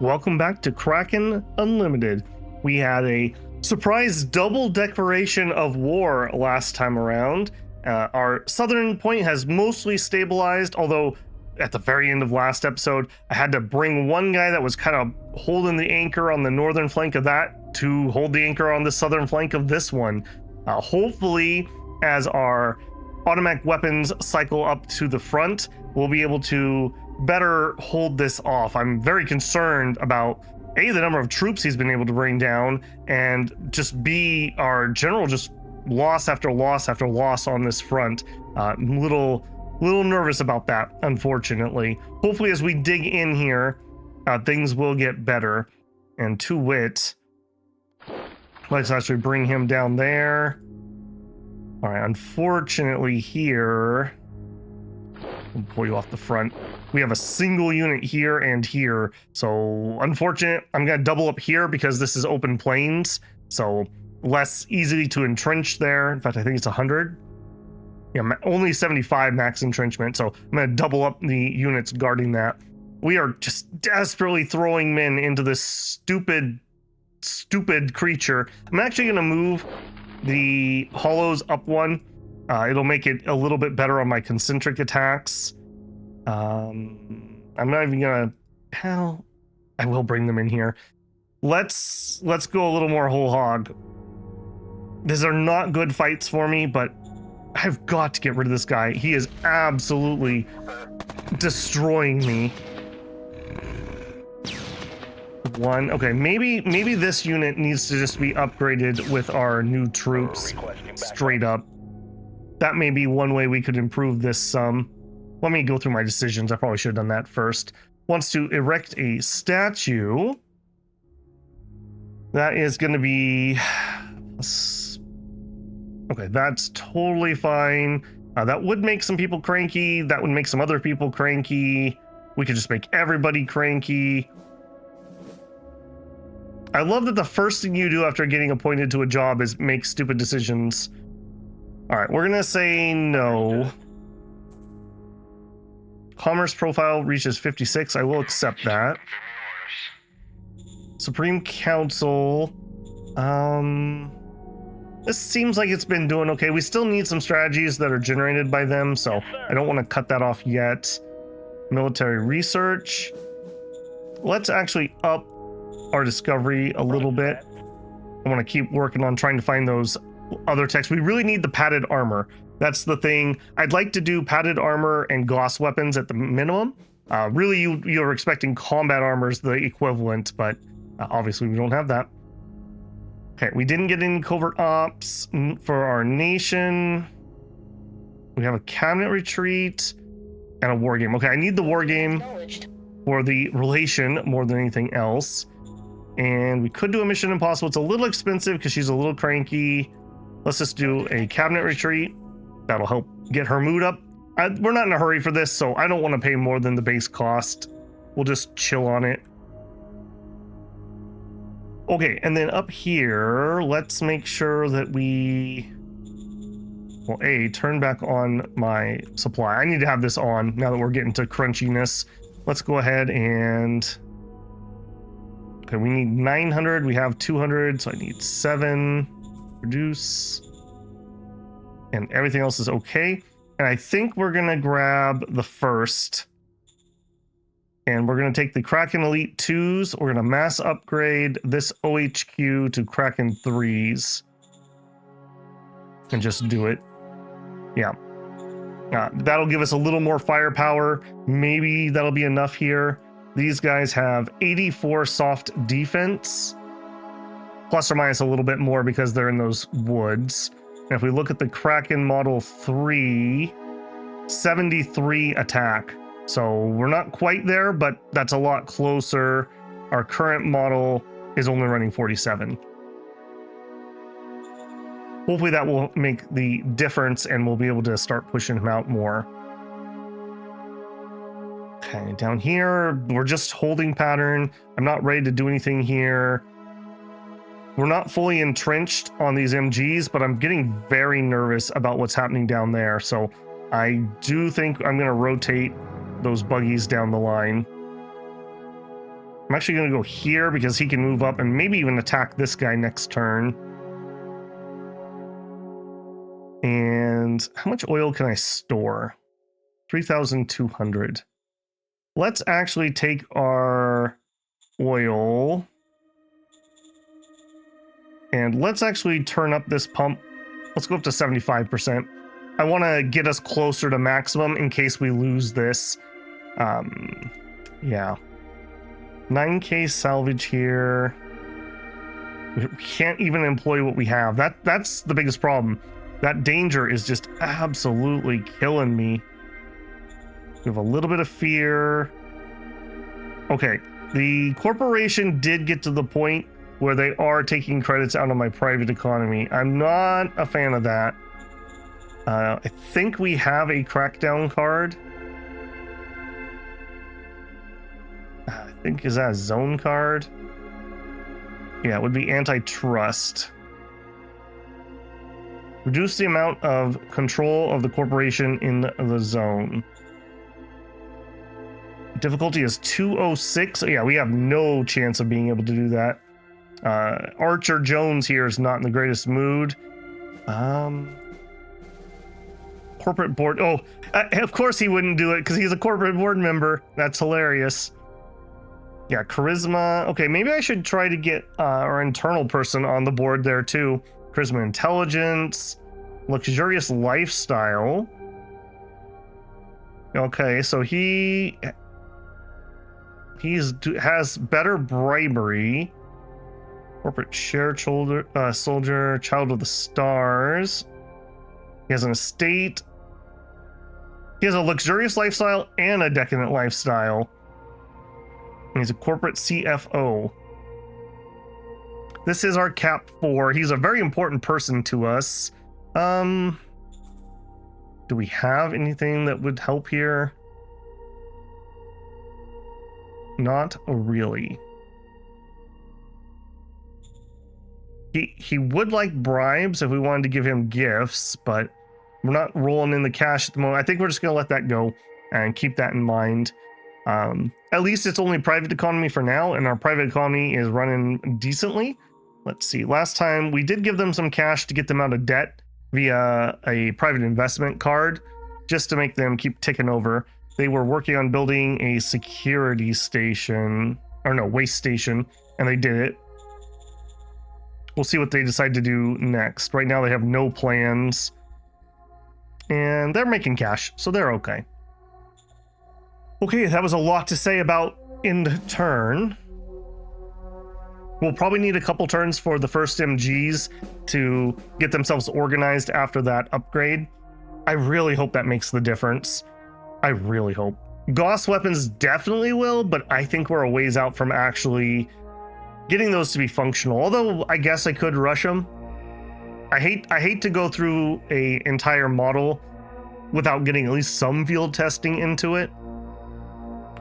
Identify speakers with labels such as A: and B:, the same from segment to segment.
A: Welcome back to Kracken Unlimited. We had a surprise double declaration of war last time around. Our southern point has mostly stabilized, although at the very end of last episode, I had to bring one guy that was kind of holding the anchor on the northern flank of that to hold the anchor on the southern flank of this one. Hopefully, as our automatic weapons cycle up to the front, we'll be able to better hold this off. I'm very concerned about A, the number of troops he's been able to bring down, and just B, our general just loss after loss after loss on this front. Little nervous about that, unfortunately. Hopefully, as we dig in here, things will get better. And to wit, let's actually bring him down there. All right, unfortunately here, we'll pull you off the front. We have a single unit here and here, so unfortunate. I'm gonna double up here because this is open plains, so less easily to entrench there. In fact, I think it's 100. Yeah, only 75 max entrenchment, so I'm gonna double up the units guarding that. We are just desperately throwing men into this stupid creature. I'm actually gonna move the hollows up one. It'll make it a little bit better on my concentric attacks. I'm not even gonna, hell, I will bring them in here. Let's go a little more whole hog. These are not good fights for me, but I've got to get rid of this guy. He is absolutely destroying me. One, okay, maybe this unit needs to just be upgraded with our new troops straight up. That may be one way we could improve this some. Let me go through my decisions. I probably should have done that first. Wants to erect a statue. That is going to be... Okay, that's totally fine. That would make some people cranky. That would make some other people cranky. We could just make everybody cranky. I love that the first thing you do after getting appointed to a job is make stupid decisions. All right, we're going to say no. Commerce profile reaches 56. I will accept that. Supreme Council. This seems like it's been doing okay. We still need some strategies that are generated by them, so I don't want to cut that off yet. Military research. Let's actually up our discovery a little bit. I want to keep working on trying to find those other techs. We really need the padded armor. That's the thing. I'd like to do padded armor and Gauss weapons at the minimum. Really, you're expecting combat armor is the equivalent, but obviously we don't have that. Okay, we didn't get any covert ops for our nation. We have a cabinet retreat and a war game. Okay, I need the war game for the relation more than anything else. And we could do a Mission Impossible. It's a little expensive because she's a little cranky. Let's just do a cabinet retreat. That'll help get her mood up. We're not in a hurry for this, so I don't want to pay more than the base cost. We'll just chill on it. Okay, and then up here, let's make sure that we... Well, turn back on my supply. I need to have this on now that we're getting to crunchiness. Let's go ahead and... Okay, we need 900. We have 200, so I need 7. Reduce. And everything else is okay. And I think we're going to grab the first. And we're going to take the Kraken Elite 2s. We're going to mass upgrade this OHQ to Kraken 3s. And just do it. Yeah. That'll give us a little more firepower. Maybe that'll be enough here. These guys have 84 soft defense. Plus or minus a little bit more because they're in those woods. And if we look at the Kraken Model 3, 73 attack. So we're not quite there, but that's a lot closer. Our current model is only running 47. Hopefully that will make the difference and we'll be able to start pushing him out more. Okay, down here, we're just holding pattern. I'm not ready to do anything here. We're not fully entrenched on these MGs, but I'm getting very nervous about what's happening down there. So I do think I'm going to rotate those buggies down the line. I'm actually going to go here because he can move up and maybe even attack this guy next turn. And how much oil can I store? 3,200. Let's actually take our oil and let's actually turn up this pump. Let's go up to 75%. I want to get us closer to maximum in case we lose this. Yeah. 9K salvage here. We can't even employ what we have. That's the biggest problem. That danger is just absolutely killing me. We have a little bit of fear. Okay, the corporation did get to the point where they are taking credits out of my private economy. I'm not a fan of that. I think we have a crackdown card. I think, is that a zone card? Yeah, it would be antitrust. Reduce the amount of control of the corporation in the zone. Difficulty is 206. Yeah, we have no chance of being able to do that. Archer Jones here is not in the greatest mood. Corporate board. Oh, of course he wouldn't do it because he's a corporate board member. That's hilarious. Yeah, charisma. Okay, maybe I should try to get our internal person on the board there too. Charisma, intelligence, luxurious lifestyle. Okay, so he has better bribery. Corporate share soldier, child of the stars. He has an estate. He has a luxurious lifestyle and a decadent lifestyle. And he's a corporate CFO. This is our cap 4. He's a very important person to us. Do we have anything that would help here? Not really. He would like bribes if we wanted to give him gifts, but we're not rolling in the cash at the moment. I think we're just going to let that go and keep that in mind. At least it's only private economy for now, and our private economy is running decently. Let's see. Last time we did give them some cash to get them out of debt via a private investment card, just to make them keep ticking over. They were working on building a security station, or no, waste station, and they did it. We'll see what they decide to do next. Right now they have no plans, and they're making cash, so they're okay. Okay, that was a lot to say about end turn. We'll probably need a couple turns for the first MGs to get themselves organized after that upgrade. I really hope that makes the difference. I really hope. Gauss weapons definitely will, but I think we're a ways out from actually getting those to be functional. Although I guess I could rush them. I hate to go through a entire model without getting at least some field testing into it.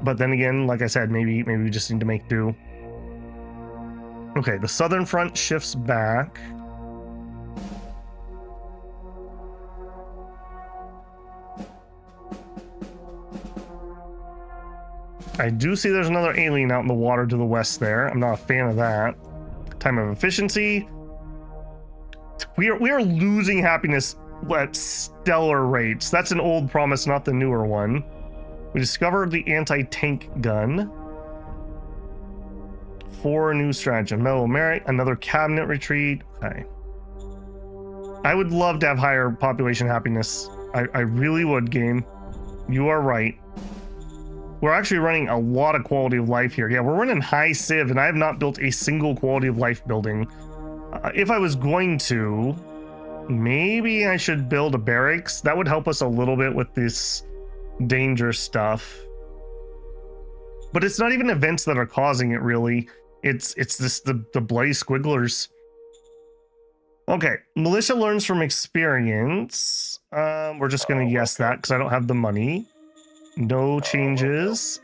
A: But then again, like I said, maybe we just need to make do. Okay, the southern front shifts back. I do see there's another alien out in the water to the west there. I'm not a fan of that. Time of efficiency. We are losing happiness at stellar rates. That's an old promise, not the newer one. We discovered the anti-tank gun. 4 new stratagem. Metal merit, another cabinet retreat. Okay. I would love to have higher population happiness. I really would, game. You are right. We're actually running a lot of quality of life here. Yeah, we're running high civ, and I have not built a single quality of life building. If I was going to, maybe I should build a barracks. That would help us a little bit with this danger stuff. But it's not even events that are causing it, really. It's the bloody squigglers. Okay, militia learns from experience. We're just gonna guess that because I don't have the money. No changes.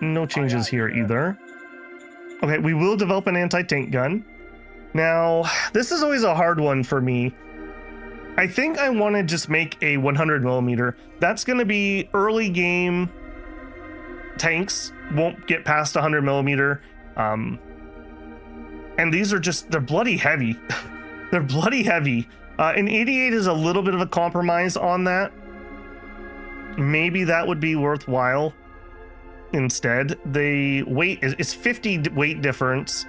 A: No changes here either. Okay, we will develop an anti-tank gun. Now, this is always a hard one for me. I think I want to just make a 100 millimeter. That's going to be early game. tanks won't get past 100 millimeter. And these are just, they're bloody heavy. They're bloody heavy. An 88 is a little bit of a compromise on that. Maybe that would be worthwhile instead. The weight is 50 weight difference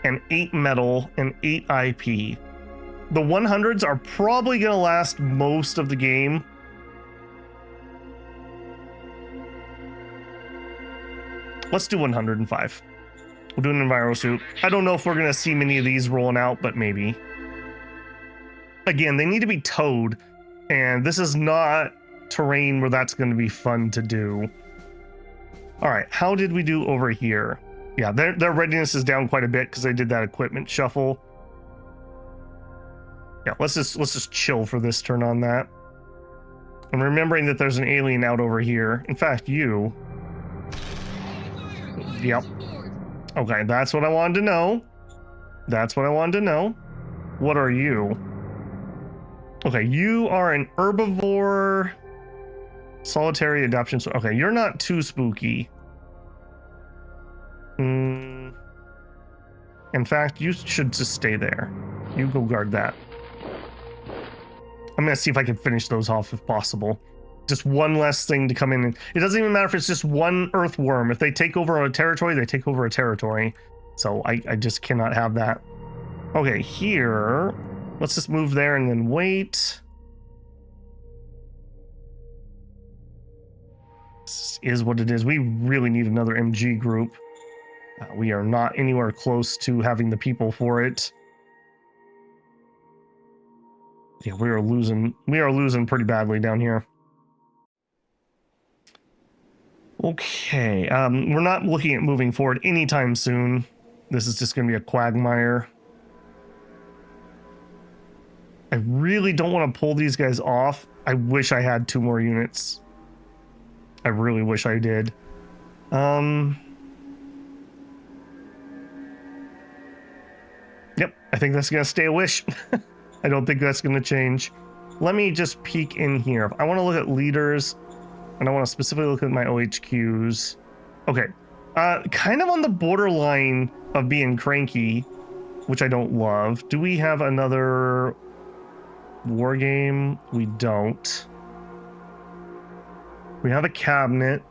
A: and 8 metal and 8 IP. The 100s are probably going to last most of the game. Let's do 105. We'll do an enviro suit. I don't know if we're going to see many of these rolling out, but maybe. Again, they need to be towed, and this is not terrain where that's going to be fun to do. All right, how did we do over here? Yeah, their readiness is down quite a bit because they did that equipment shuffle. Yeah, let's just chill for this turn on that. I'm remembering that there's an alien out over here. In fact, you. Yep. Okay, that's what I wanted to know. That's what I wanted to know. What are you? Okay, you are an herbivore. Solitary adoption. Okay, you're not too spooky. In fact, you should just stay there. You go guard that. I'm gonna see if I can finish those off if possible. Just one less thing to come in. It doesn't even matter if it's just one earthworm. If they take over a territory, they take over a territory. So I just cannot have that. Okay, here. Let's just move there and then wait. This is what it is. We really need another MG group. We are not anywhere close to having the people for it. Yeah, we are losing pretty badly down here. Okay, we're not looking at moving forward anytime soon. This is just going to be a quagmire. I really don't want to pull these guys off. I wish I had 2 more units. I really wish I did. Yep, I think that's going to stay a wish. I don't think that's going to change. Let me just peek in here. I want to look at leaders, and I want to specifically look at my OHQs. Okay, kind of on the borderline of being cranky, which I don't love. Do we have another war game? We don't. We have a cabinet.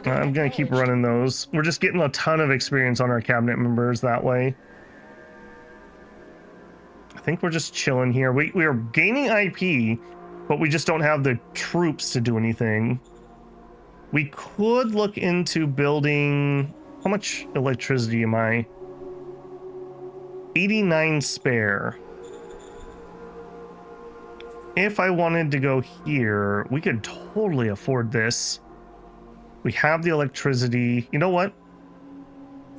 A: I'm going to keep running those. We're just getting a ton of experience on our cabinet members that way. I think we're just chilling here. We are gaining IP, but we just don't have the troops to do anything. We could look into building... How much electricity am I? 89 spare. If I wanted to go here, we could totally afford this. We have the electricity. You know what?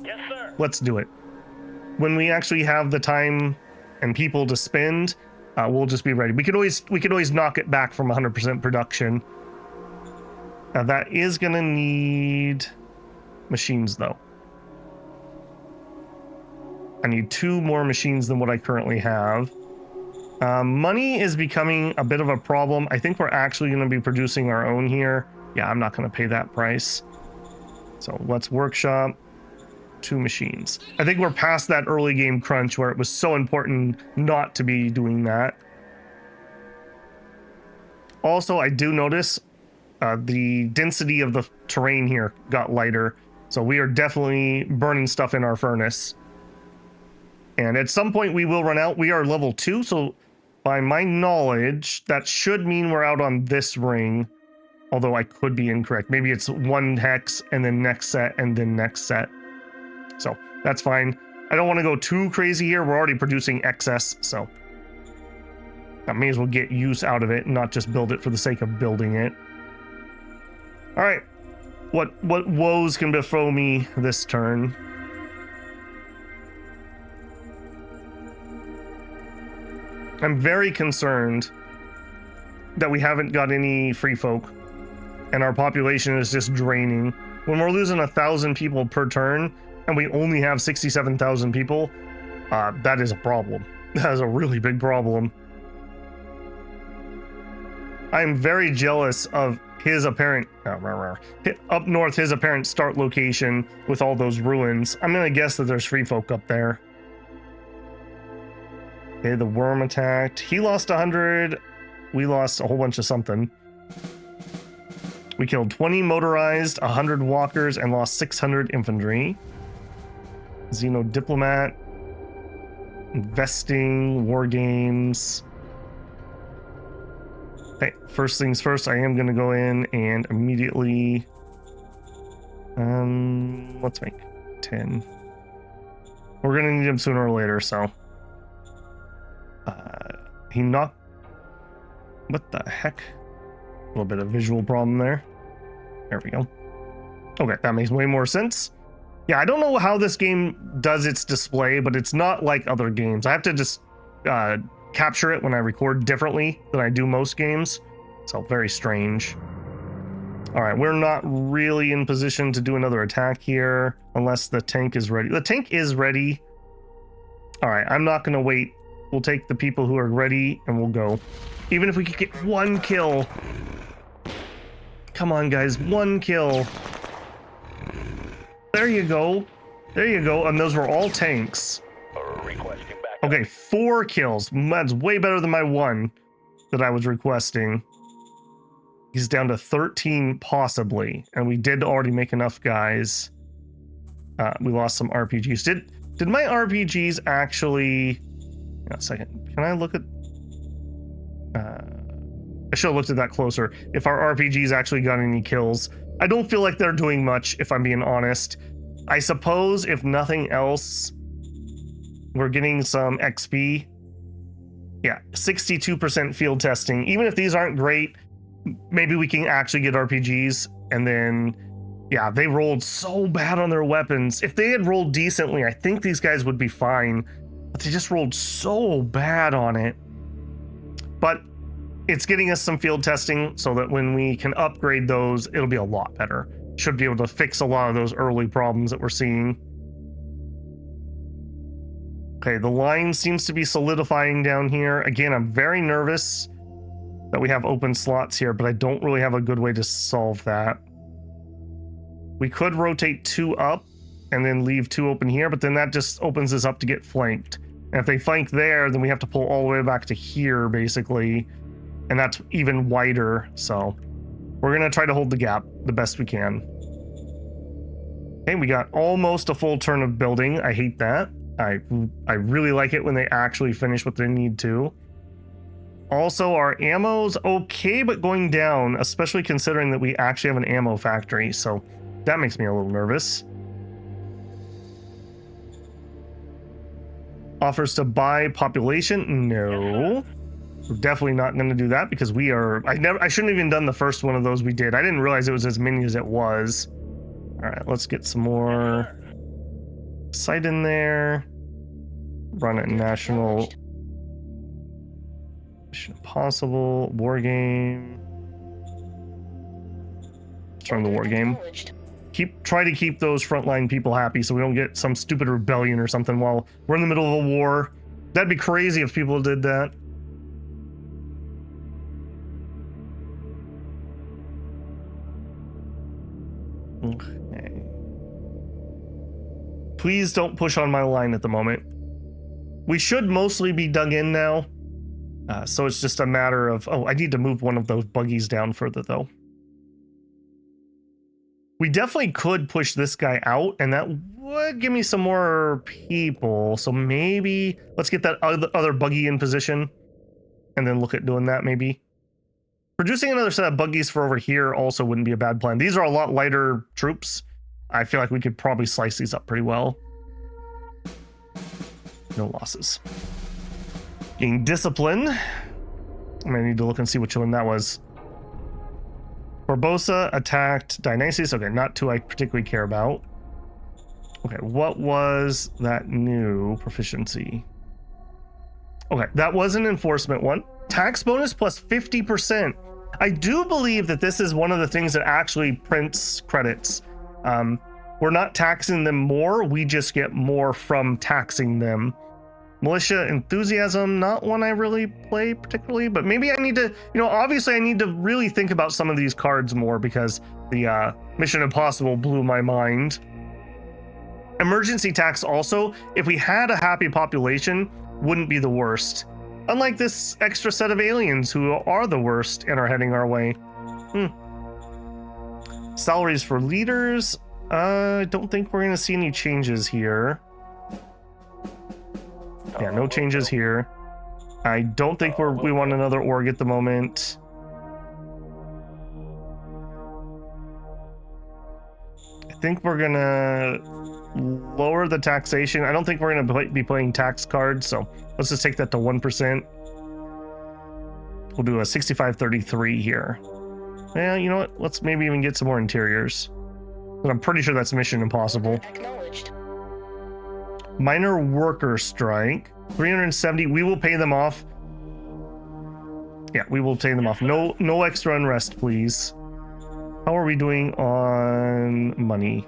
B: Yes, sir.
A: Let's do it. When we actually have the time and people to spend, we'll just be ready. We could always knock it back from 100% production. Now that is gonna need machines though. I need 2 more machines than what I currently have. Money is becoming a bit of a problem. I think we're actually going to be producing our own here. Yeah, I'm not going to pay that price. So let's workshop 2 machines. I think we're past that early game crunch where it was so important not to be doing that. Also, I do notice the density of the terrain here got lighter. So we are definitely burning stuff in our furnace. And at some point we will run out. We are level 2, so by my knowledge, that should mean we're out on this ring. Although I could be incorrect. Maybe it's 1 hex and then next set and then next set. So that's fine. I don't want to go too crazy here. We're already producing excess, so I may as well get use out of it and not just build it for the sake of building it. All right. What woes can befall me this turn? I'm very concerned that we haven't got any free folk and our population is just draining. When we're losing 1,000 people per turn and we only have 67,000 people, that is a problem. That is a really big problem. I'm very jealous of his apparent up north, his apparent start location with all those ruins. I'm gonna guess that there's free folk up there. Okay, the worm attacked. He lost 100. We lost a whole bunch of something. We killed 20 motorized, 100 walkers, and lost 600 infantry. Xeno diplomat. Investing, war games. Okay, first things first, I am gonna go in and immediately let's make 10. We're gonna need him sooner or later, so he knocked, what the heck? A little bit of visual problem there. There we go. Okay, that makes way more sense. Yeah, I don't know how this game does its display, but it's not like other games. I have to just capture it when I record differently than I do most games. So very strange. All right, we're not really in position to do another attack here unless the tank is ready. The tank is ready. All right, I'm not going to wait. We'll take the people who are ready and we'll go. Even if we could get one kill. Come on, guys, one kill. There you go. There you go. And those were all tanks. Okay, 4 kills. That's way better than my 1 that I was requesting. He's down to 13 possibly. And we did already make enough guys. We lost some RPGs. Did my RPGs actually... Hang on a second. Can I look at... I should have looked at that closer. If our RPGs actually got any kills. I don't feel like they're doing much, if I'm being honest. I suppose, if nothing else, we're getting some XP. Yeah, 62% field testing. Even if these aren't great, maybe we can actually get RPGs. And then, yeah, they rolled so bad on their weapons. If they had rolled decently, I think these guys would be fine. But they just rolled so bad on it. But it's getting us some field testing so that when we can upgrade those, it'll be a lot better. Should be able to fix a lot of those early problems that we're seeing. Okay, the line seems to be solidifying down here. Again, I'm very nervous that we have open slots here, but I don't really have a good way to solve that. We could rotate 2 up and then leave 2 open here, but then that just opens us up to get flanked. And if they flank there, then we have to pull all the way back to here, basically. And that's even wider, so we're gonna try to hold the gap the best we can. Okay, we got almost a full turn of building. I hate that. I really like it when they actually finish what they need to. Also, our ammo's okay, but going down, especially considering that we actually have an ammo factory, so that makes me a little nervous. Offers to buy population? No. We're definitely not going to do that because we are... I shouldn't have even done the first one of those we did. I didn't realize it was as many as it was. All right, let's get some more site in there. Run it national. Mission Impossible. War game. Let's run the war game. Try to keep those frontline people happy so we don't get some stupid rebellion or something while we're in the middle of a war. That'd be crazy if people did that. Okay. Please don't push on my line at the moment. We should mostly be dug in now. So it's just a matter of... Oh, I need to move one of those buggies down further, though. We definitely could push this guy out, and that would give me some more people. So maybe... Let's get that other buggy in position, and then look at doing that, maybe. Producing another set of buggies for over here also wouldn't be a bad plan. These are a lot lighter troops. I feel like we could probably slice these up pretty well. No losses. Gain discipline. I'm gonna need to look and see which one that was. Barbosa attacked Dionysius. Okay, not two I particularly care about. Okay, what was that new proficiency? Okay, that was an enforcement one. Tax bonus plus 50%. I do believe that this is one of the things that actually prints credits. We're not taxing them more, we just get more from taxing them. Militia Enthusiasm, not one I really play particularly, but maybe I need to, obviously I need to really think about some of these cards more because the Mission Impossible blew my mind. Emergency tax also, if we had a happy population, wouldn't be the worst. Unlike this extra set of aliens who are the worst and are heading our way. Salaries for leaders. I don't think we're going to see any changes here. Yeah, no changes here. I don't think we want another org at the moment. I think we're going to lower the taxation. I don't think we're going to be playing tax cards, so let's just take that to 1%. We'll do a 65-33 here. Yeah, you know what? Let's maybe even get some more interiors. But I'm pretty sure that's Mission Impossible. Minor worker strike. 370. We will pay them off. Yeah, we will pay them off. No extra unrest, please. How are we doing on money?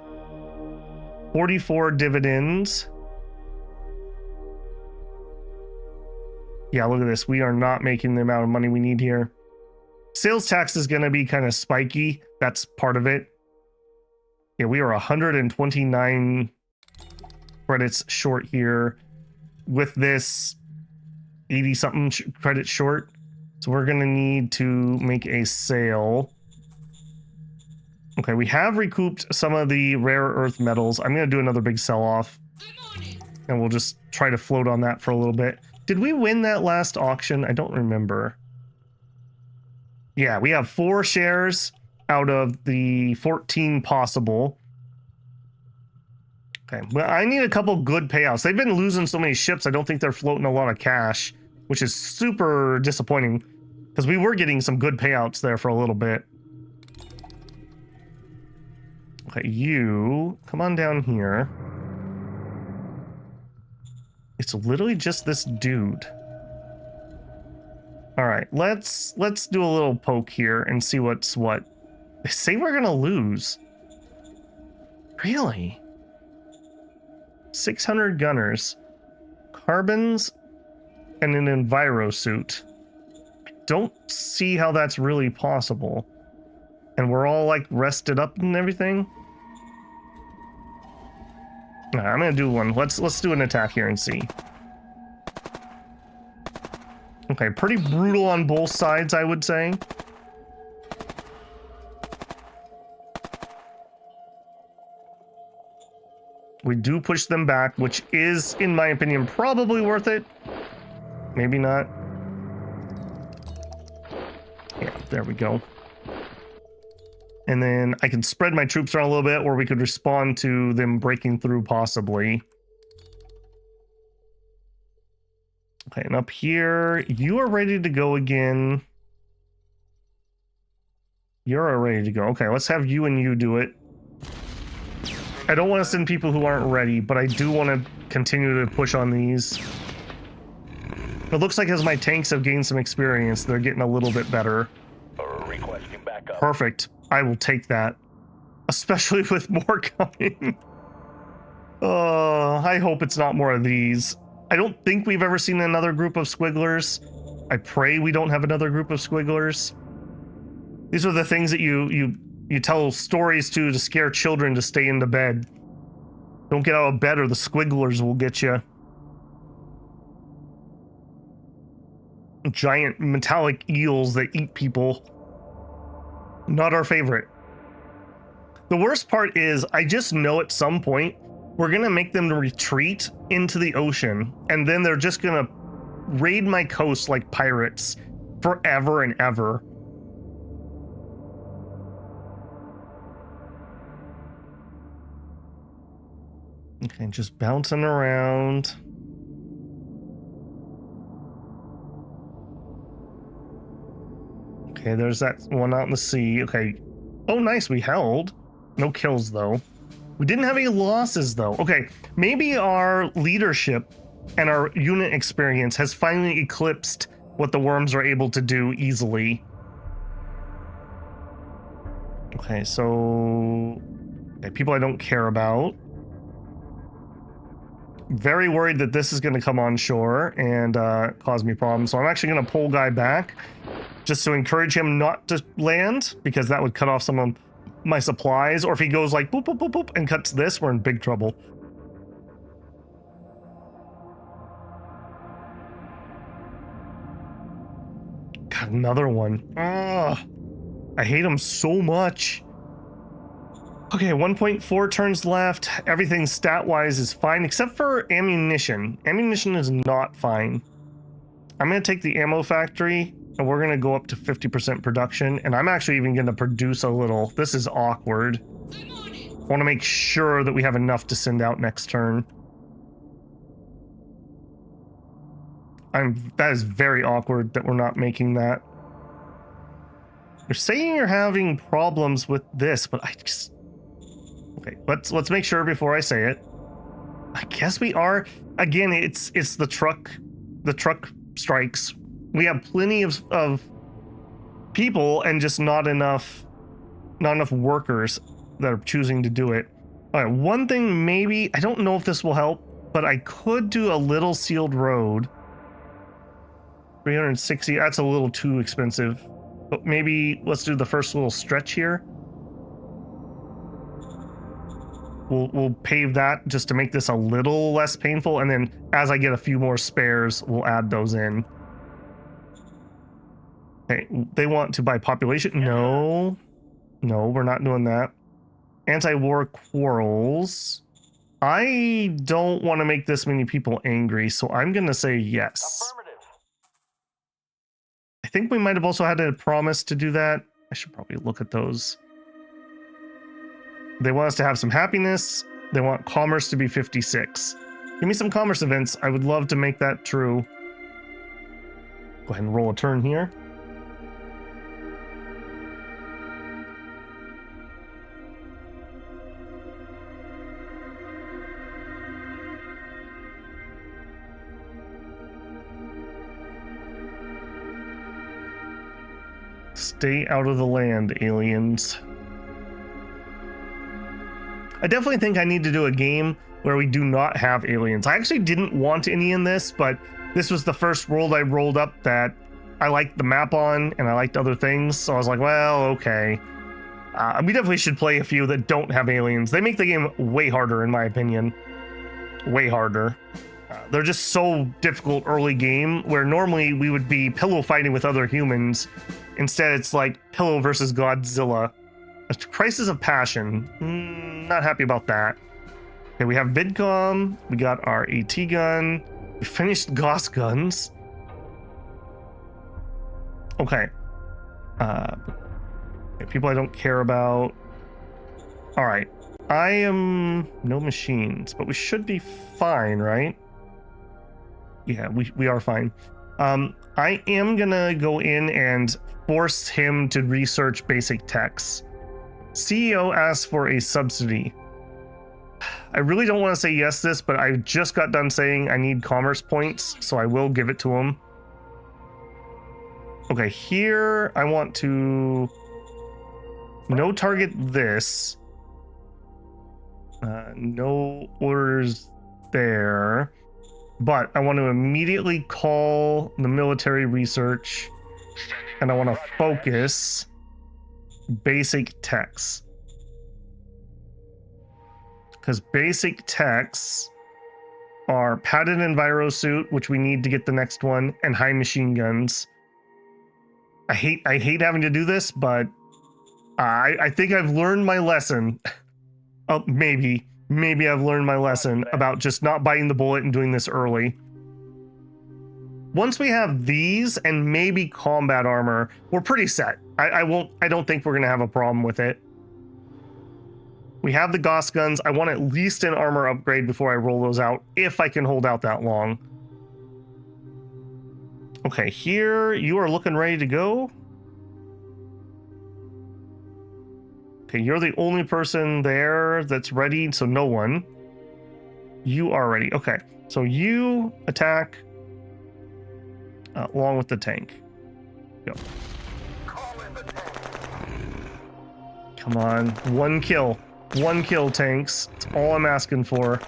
A: 44 dividends. Yeah, look at this. We are not making the amount of money we need here. Sales tax is going to be kind of spiky. That's part of it. Yeah, we are 129 credits short here with this 80 something credits short. So we're going to need to make a sale. Okay, we have recouped some of the rare earth metals. I'm going to do another big sell off. And we'll just try to float on that for a little bit. Did we win that last auction? I don't remember. Yeah, we have 4 shares out of the 14 possible. Okay, well, I need a couple good payouts. They've been losing so many ships, I don't think they're floating a lot of cash, which is super disappointing because we were getting some good payouts there for a little bit. Okay, you come on down here. It's literally just this dude. All right, let's do a little poke here and see what's what. They say we're gonna lose. Really? 600 gunners, carbons, and an enviro suit. I don't see how that's really possible. And we're all like rested up and everything. All right, I'm gonna do one. Let's do an attack here and see. Okay, pretty brutal on both sides, I would say. We do push them back, which is, in my opinion, probably worth it. Maybe not. Yeah, there we go. And then I can spread my troops around a little bit, or we could respond to them breaking through, possibly. Okay, and up here, you are ready to go again. You're ready to go. Okay, let's have you and you do it. I don't want to send people who aren't ready, but I do want to continue to push on these. It looks like as my tanks have gained some experience, they're getting a little bit better.
B: Requesting backup.
A: Perfect. I will take that. Especially with more coming. I hope it's not more of these. I don't think we've ever seen another group of squigglers. I pray we don't have another group of squigglers. These are the things that you tell stories to scare children to stay into bed. Don't get out of bed or the squigglers will get you. Giant metallic eels that eat people. Not our favorite. The worst part is I just know at some point we're going to make them retreat into the ocean, and then they're just going to raid my coast like pirates forever and ever. Okay, just bouncing around. Okay, there's that one out in the sea. Okay. Oh, nice, we held. No kills, though. We didn't have any losses, though. Okay, maybe our leadership and our unit experience has finally eclipsed what the worms are able to do easily. Okay, so... Okay, people I don't care about. very worried that this is going to come on shore and cause me problems. So I'm actually going to pull guy back just to encourage him not to land, because that would cut off some of my supplies. Or if he goes like boop, boop, boop, boop, and cuts this, we're in big trouble. God, another one. Ugh. I hate him so much. Okay, 1.4 turns left. Everything stat-wise is fine, except for ammunition. Ammunition is not fine. I'm going to take the ammo factory, and we're going to go up to 50% production, and I'm actually even going to produce a little. This is awkward. I want to make sure that we have enough to send out next turn. That is very awkward that we're not making that. You're saying you're having problems with this, but I just... Okay, let's make sure before I say it. I guess we are. Again, it's the truck strikes. We have plenty of people and just not enough workers that are choosing to do it. All right, one thing maybe, I don't know if this will help, but I could do a little sealed road. 360, that's a little too expensive. But maybe let's do the first little stretch here. We'll pave that just to make this a little less painful, and then as I get a few more spares, we'll add those in. Okay, they want to buy population. No, we're not doing that. Anti-war quarrels. I don't want to make this many people angry, so I'm going to say yes. I think we might have also had a promise to do that. I should probably look at those. They want us to have some happiness. They want commerce to be 56. Give me some commerce events. I would love to make that true. Go ahead and roll a turn here. Stay out of the land, aliens. I definitely think I need to do a game where we do not have aliens. I actually didn't want any in this, but this was the first world I rolled up that I liked the map on, and I liked other things, so I was like, well, okay. We definitely should play a few that don't have aliens. They make the game way harder, in my opinion. Way harder. They're just so difficult early game, where normally we would be pillow fighting with other humans. Instead, it's like Pillow versus Godzilla. A crisis of passion. Not happy about that. Okay, we have VidCom. We got our AT gun. We finished Gauss guns. Okay. People I don't care about. All right. I am no machines, but we should be fine, right? Yeah, we are fine. I am gonna go in and force him to research basic techs. CEO asks for a subsidy. I really don't want to say yes to this, but I just got done saying I need commerce points, so I will give it to him. Okay, here I want to no target this. No orders there. But I want to immediately call the military research, and I want to focus basic techs. Because basic techs are padded enviro suit, which we need to get the next one, and high machine guns. I hate having to do this, but I think I've learned my lesson. Oh, maybe I've learned my lesson about just not biting the bullet and doing this early. Once we have these and maybe combat armor, we're pretty set. I don't think we're gonna have a problem with it. We have the Gauss guns. I want at least an armor upgrade before I roll those out, if I can hold out that long. Okay, here you are looking ready to go. Okay, you're the only person there that's ready, so no one. You are ready. Okay, so you attack along with the tank. Go. Come on, one kill. One kill, tanks. That's all I'm asking for.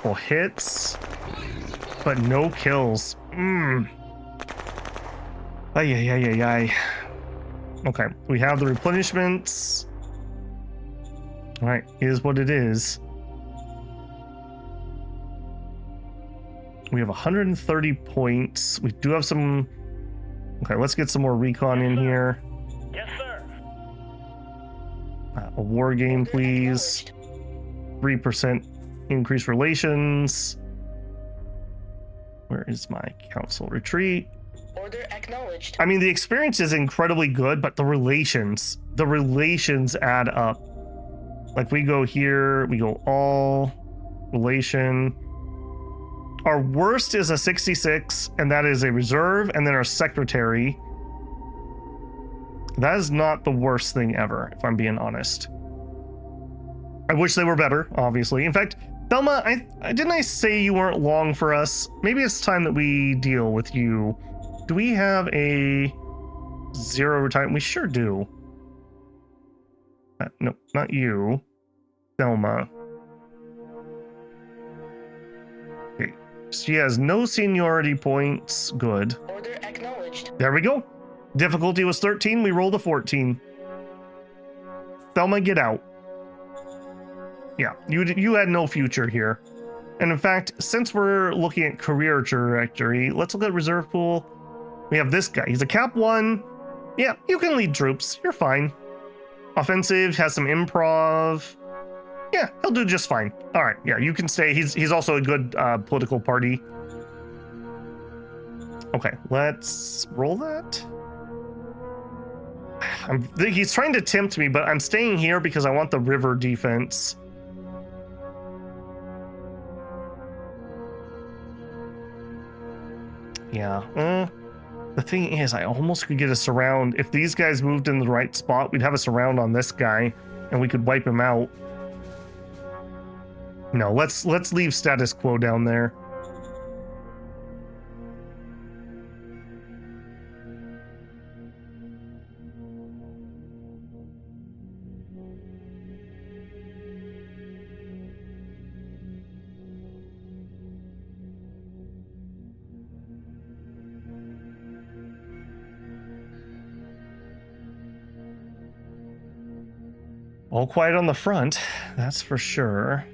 A: multiple hits, but no kills. Ay. Okay, we have the replenishments. All right, is what it is. We have 130 points. We do have some... Okay, let's get some more recon in here.
B: Yes, sir.
A: A war game, please. 3% increase relations. Where is my council retreat?
C: Order acknowledged.
A: I mean, the experience is incredibly good, but the relations add up. Like, we go here, we go all relation. Our worst is a 66, and that is a reserve, and then our secretary. That is not the worst thing ever, if I'm being honest. I wish they were better, obviously. In fact, Thelma, didn't I say you weren't long for us? Maybe it's time that we deal with you. Do we have a 0 retirement? We sure do. No, not you. Thelma. Okay. She has no seniority points. Good.
C: Order acknowledged.
A: There we go. Difficulty was 13. We rolled a 14. Thelma, get out. Yeah, you had no future here. And in fact, since we're looking at career trajectory, let's look at reserve pool. We have this guy. He's a cap 1. Yeah, you can lead troops. You're fine. Offensive, has some improv. Yeah, he'll do just fine. All right, yeah, you can stay. He's also a good political party. Okay, let's roll that. He's trying to tempt me, but I'm staying here because I want the river defense. Yeah, the thing is, I almost could get a surround. If these guys moved in the right spot, we'd have a surround on this guy, and we could wipe him out. No, let's leave status quo down there. All quiet on the front, that's for sure.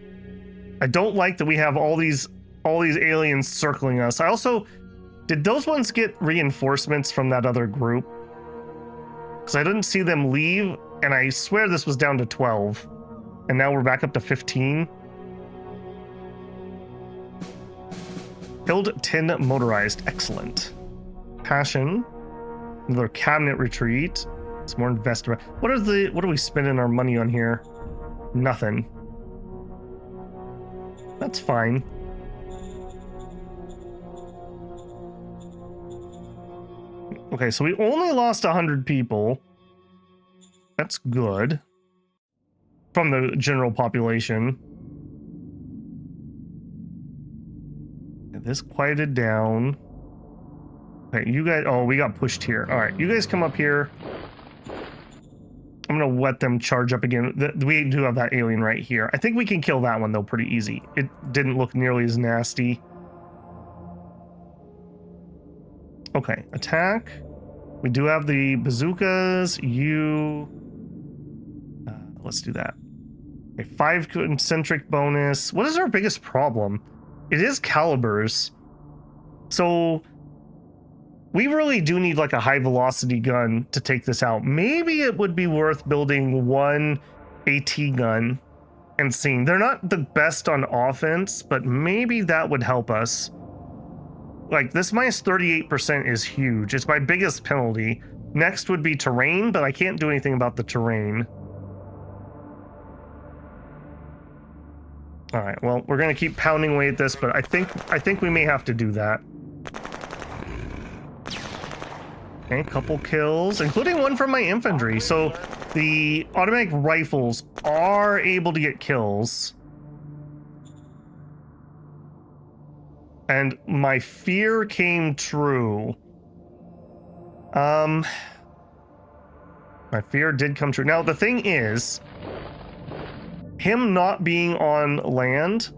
A: I don't like that we have all these aliens circling us. I also, did those ones get reinforcements from that other group? Because I didn't see them leave, and I swear this was down to 12. And now we're back up to 15. Killed 10 motorized, excellent. Passion, another cabinet retreat. It's more investment. What are we spending our money on here? Nothing. That's fine. Okay, so we only lost 100 people. That's good. From the general population. This quieted down. Okay, you guys... Oh, we got pushed here. All right, you guys come up here. I'm gonna let them charge up again. We do have that alien right here. I think we can kill that one though pretty easy. It didn't look nearly as nasty. Okay, attack. We do have the bazookas. Let's do that. A 5 concentric bonus. What is our biggest problem? It is calibers. So we really do need like a high velocity gun to take this out. Maybe it would be worth building one AT gun and seeing. They're not the best on offense, but maybe that would help us. Like this minus 38% is huge. It's my biggest penalty. Next would be terrain, but I can't do anything about the terrain. All right, well, we're gonna keep pounding away at this, but I think we may have to do that. Okay, a couple kills, including one from my infantry. So the automatic rifles are able to get kills. And my fear came true. My fear did come true. Now, the thing is, him not being on land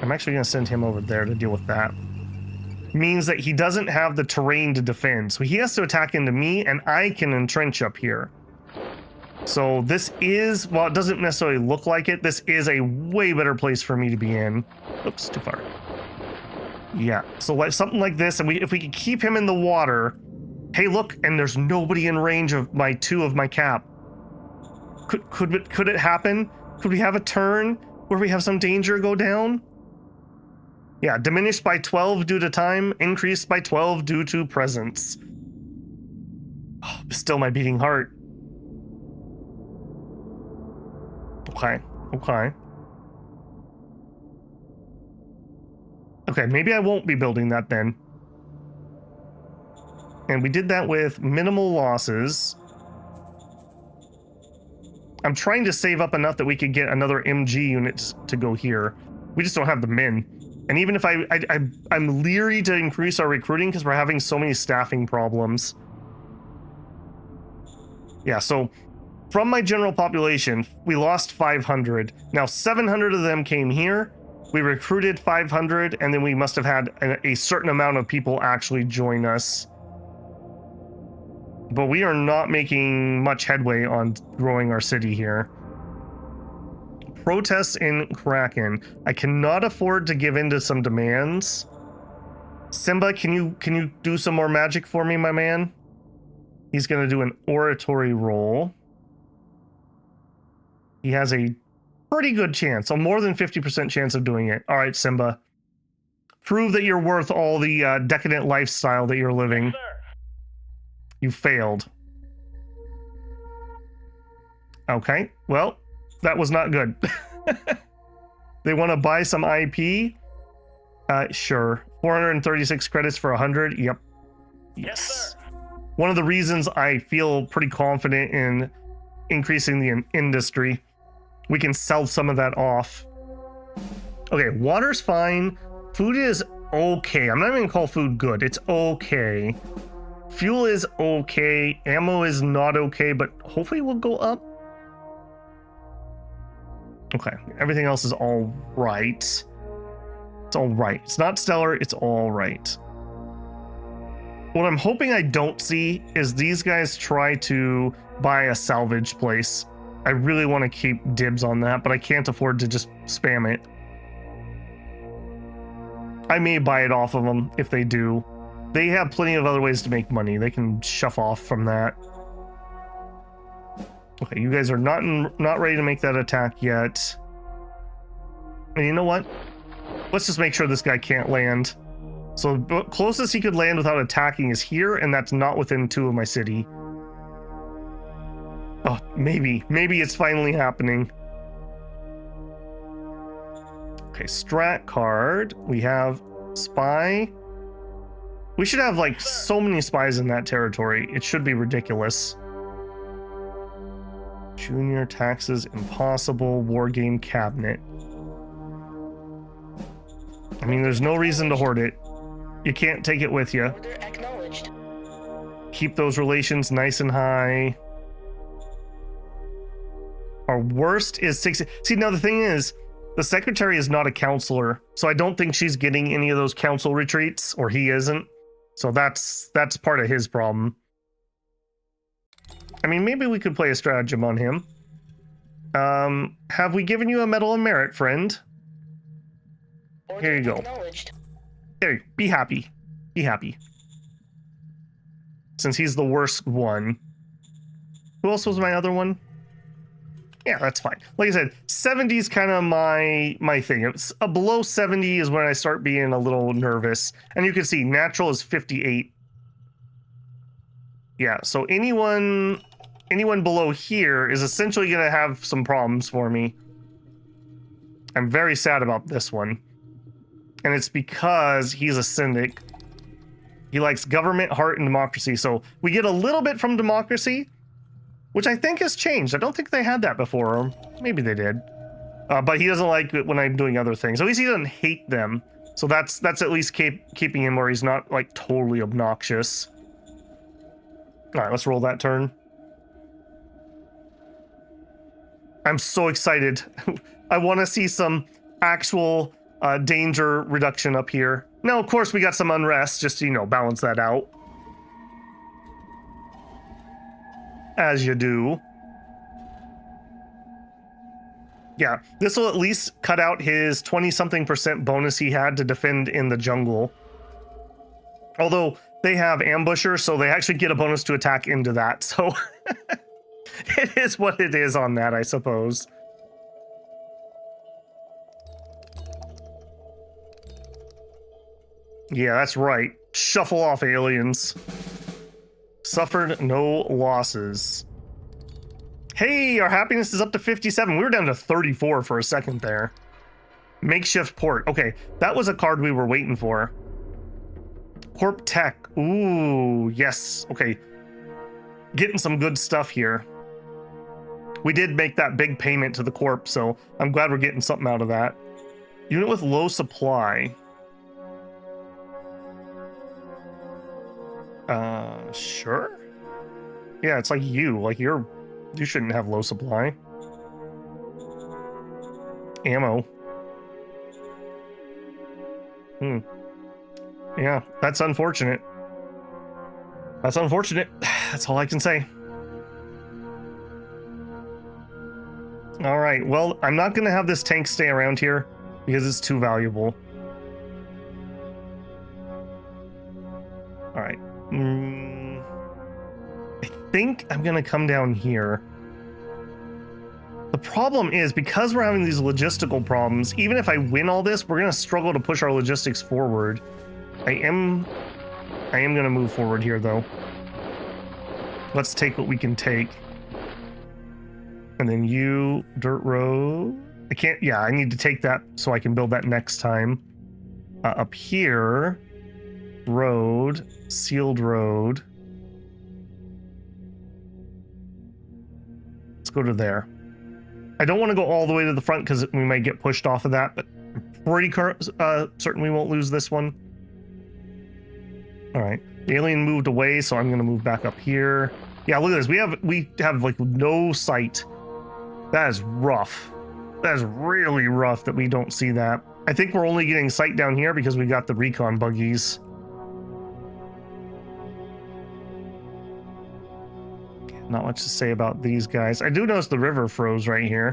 A: I'm actually going to send him over there to deal with that. Means that he doesn't have the terrain to defend. So he has to attack into me, and I can entrench up here. So this is, while it doesn't necessarily look like it, this is a way better place for me to be in. Oops, too far. Yeah, so like something like this, and if we could keep him in the water. Hey, look, and there's nobody in range of my 2 of my cap. Could it happen? Could we have a turn where we have some danger go down? Yeah, diminished by 12 due to time, increased by 12 due to presence. Oh, still my beating heart. Okay, okay. Okay, maybe I won't be building that then. And we did that with minimal losses. I'm trying to save up enough that we could get another MG unit to go here. We just don't have the men. And even if I'm leery to increase our recruiting because we're having so many staffing problems. Yeah, so from my general population, we lost 500. Now 700 of them came here. We recruited 500, and then we must have had a certain amount of people actually join us. But we are not making much headway on growing our city here. Protests in Kracken. I cannot afford to give in to some demands. Simba, can you do some more magic for me, my man? He's gonna do an oratory roll. He has a pretty good chance, a more than 50% chance of doing it. All right, Simba. Prove that you're worth all the decadent lifestyle that you're living.
B: Sir.
A: You failed. Okay, well, that was not good. They want to buy some IP? Sure. 436 credits for 100. Yep. Yes. One of the reasons I feel pretty confident in increasing the industry. We can sell some of that off. Okay, water's fine. Food is okay. I'm not even gonna call food good. It's okay. Fuel is okay. Ammo is not okay, but hopefully we'll go up. Okay, everything else is all right. It's all right. It's not stellar, it's all right. What I'm hoping I don't see is these guys try to buy a salvage place. I really want to keep dibs on that, but I can't afford to just spam it. I may buy it off of them if they do. They have plenty of other ways to make money. They can shove off from that. Okay, you guys are not ready to make that attack yet. And you know what? Let's just make sure this guy can't land. So the closest he could land without attacking is here, and that's not within 2 of my city. Oh, maybe it's finally happening. Okay, strat card. We have spy. We should have like so many spies in that territory. It should be ridiculous. Junior taxes impossible. War game cabinet. I mean, there's no reason to hoard it. You can't take it with you.
C: Order acknowledged.
A: Keep those relations nice and high. Our worst is 60. See, now the thing is, the secretary is not a counselor, so I don't think she's getting any of those council retreats, or he isn't. So that's part of his problem. I mean, maybe we could play a stratagem on him. Have we given you a medal of merit, friend?
C: Order
A: Here you go.
C: acknowledged.
A: There, be happy. Be happy. Since he's the worst one. Who else was my other one? Yeah, that's fine. Like I said, 70 is kind of my thing. It's below 70 is when I start being a little nervous. And you can see natural is 58. Yeah, so anyone below here is essentially going to have some problems for me. I'm very sad about this one. And it's because he's a syndic. He likes government, heart, and democracy. So we get a little bit from democracy, which I think has changed. I don't think they had that before. Or maybe they did. But he doesn't like it when I'm doing other things. At least he doesn't hate them. So that's at least keeping him where he's not like totally obnoxious. All right, let's roll that turn. I'm so excited. I want to see some actual danger reduction up here. Now, of course, we got some unrest just to, balance that out. As you do. Yeah, this will at least cut out his 20-something% bonus he had to defend in the jungle. Although they have ambusher, so they actually get a bonus to attack into that. So it is what it is on that, I suppose. Yeah, that's right. Shuffle off, aliens. Suffered no losses. Hey, our happiness is up to 57. We were down to 34 for a second there. Makeshift port. Okay, that was a card we were waiting for. Corp Tech. Ooh, yes. Okay. Getting some good stuff here. We did make that big payment to the Corp, so I'm glad we're getting something out of that. Unit with low supply. Sure. Yeah, it's like you. Like you shouldn't have low supply. Ammo. Yeah, that's unfortunate. That's unfortunate. That's all I can say. All right, well, I'm not going to have this tank stay around here because it's too valuable. All right. I think I'm going to come down here. The problem is, because we're having these logistical problems, even if I win all this, we're going to struggle to push our logistics forward. I am going to move forward here, though. Let's take what we can take. And then you, dirt road. I can't, yeah, I need to take that so I can build that next time. Up here, road, sealed road. Let's go to there. I don't want to go all the way to the front because we might get pushed off of that, but I'm pretty certain we won't lose this one. All right, the alien moved away, so I'm going to move back up here. Yeah, look at this. We have like no sight. That is rough. That is really rough that we don't see that. I think we're only getting sight down here because we got the recon buggies. Not much to say about these guys. I do notice the river froze right here.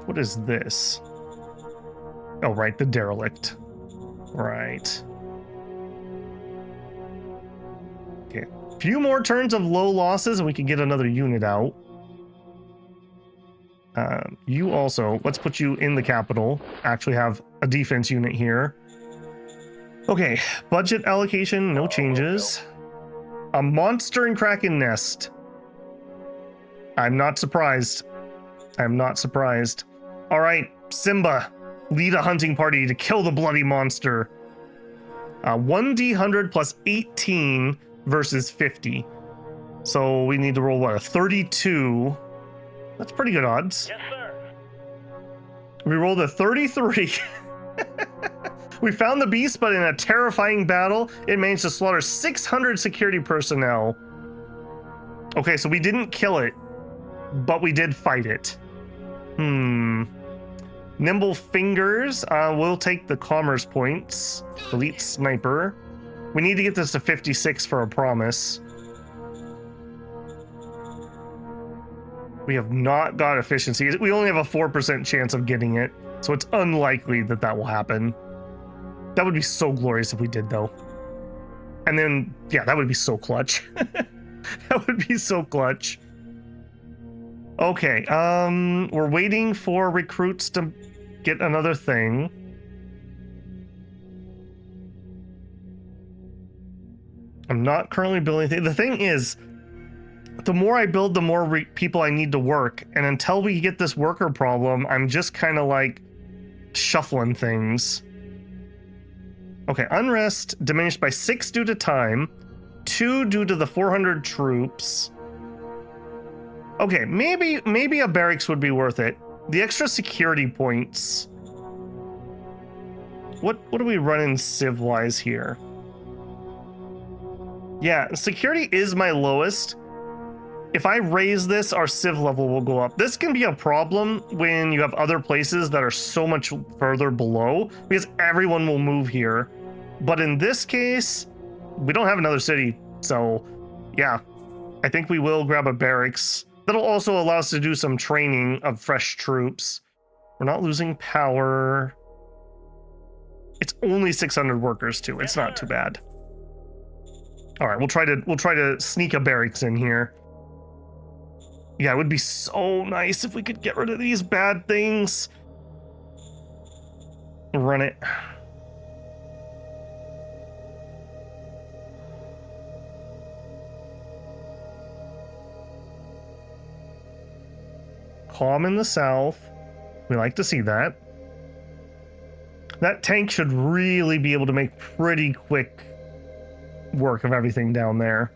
A: What is this? Oh, right, the derelict. Right. Okay. A few more turns of low losses and we can get another unit out. You also, let's put you in the capital. Actually have a defense unit here. Okay, budget allocation, no changes. A monster in Kracken nest. I'm not surprised. I'm not surprised. All right, Simba, lead a hunting party to kill the bloody monster. 1d100 plus 18 versus 50. So we need to roll what, a 32. That's pretty good odds.
B: Yes, sir.
A: We rolled a 33. We found the beast, but in a terrifying battle, it managed to slaughter 600 security personnel. Okay, so we didn't kill it, but we did fight it. Nimble fingers. We'll take the commerce points. Elite sniper. We need to get this to 56 for a promise. We have not got efficiency. We only have a 4% chance of getting it, so it's unlikely that that will happen. That would be so glorious if we did, though. And then, yeah, that would be so clutch. That would be so clutch. Okay, we're waiting for recruits to get another thing. I'm not currently building anything. The thing is, the more I build, the more people I need to work. And until we get this worker problem, I'm just kind of like shuffling things. Okay, unrest diminished by 6 due to time, 2 due to the 400 troops. Okay, maybe a barracks would be worth it. The extra security points. What do we run in civ-wise here? Yeah, security is my lowest. If I raise this, our civ level will go up. This can be a problem when you have other places that are so much further below, because everyone will move here. But in this case, we don't have another city. So yeah, I think we will grab a barracks. That'll also allow us to do some training of fresh troops. We're not losing power. It's only 600 workers too. It's not too bad. All right, we'll try to sneak a barracks in here. Yeah, it would be so nice if we could get rid of these bad things. Run it. Calm in the south. We like to see that. That tank should really be able to make pretty quick work of everything down there.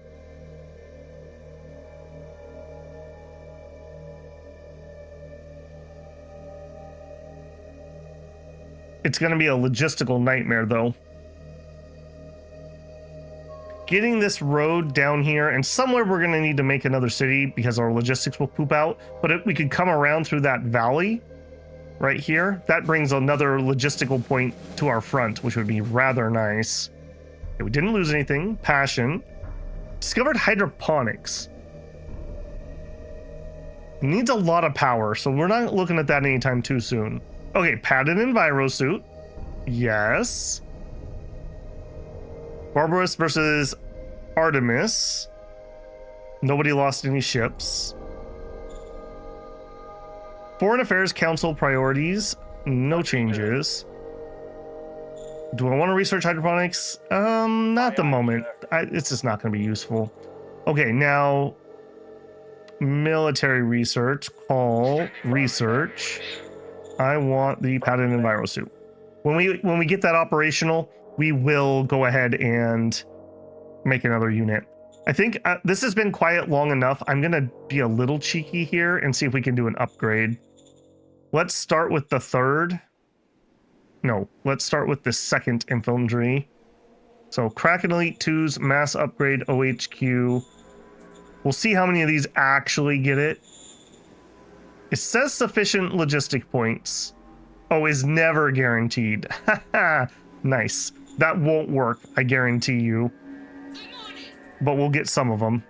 A: It's going to be a logistical nightmare, though. Getting this road down here, and somewhere we're going to need to make another city because our logistics will poop out. But we could come around through that valley right here. That brings another logistical point to our front, which would be rather nice. Okay, we didn't lose anything. Passion. Discovered hydroponics. Needs a lot of power, so we're not looking at that anytime too soon. Okay, padded enviro suit. Yes. Barbarous versus Artemis. Nobody lost any ships. Foreign Affairs Council priorities. No changes. Do I want to research hydroponics? Not at the moment. It's just not going to be useful. Okay, now military research. Call research. I want the padded enviro suit. When we get that operational, we will go ahead and make another unit. I think this has been quiet long enough. I'm going to be a little cheeky here and see if we can do an upgrade. Let's start with the third. No, let's start with the second infantry. So Kracken Elite 2's mass upgrade OHQ. We'll see how many of these actually get it. It says sufficient logistic points. Oh, is never guaranteed. Nice. That won't work, I guarantee you. But we'll get some of them.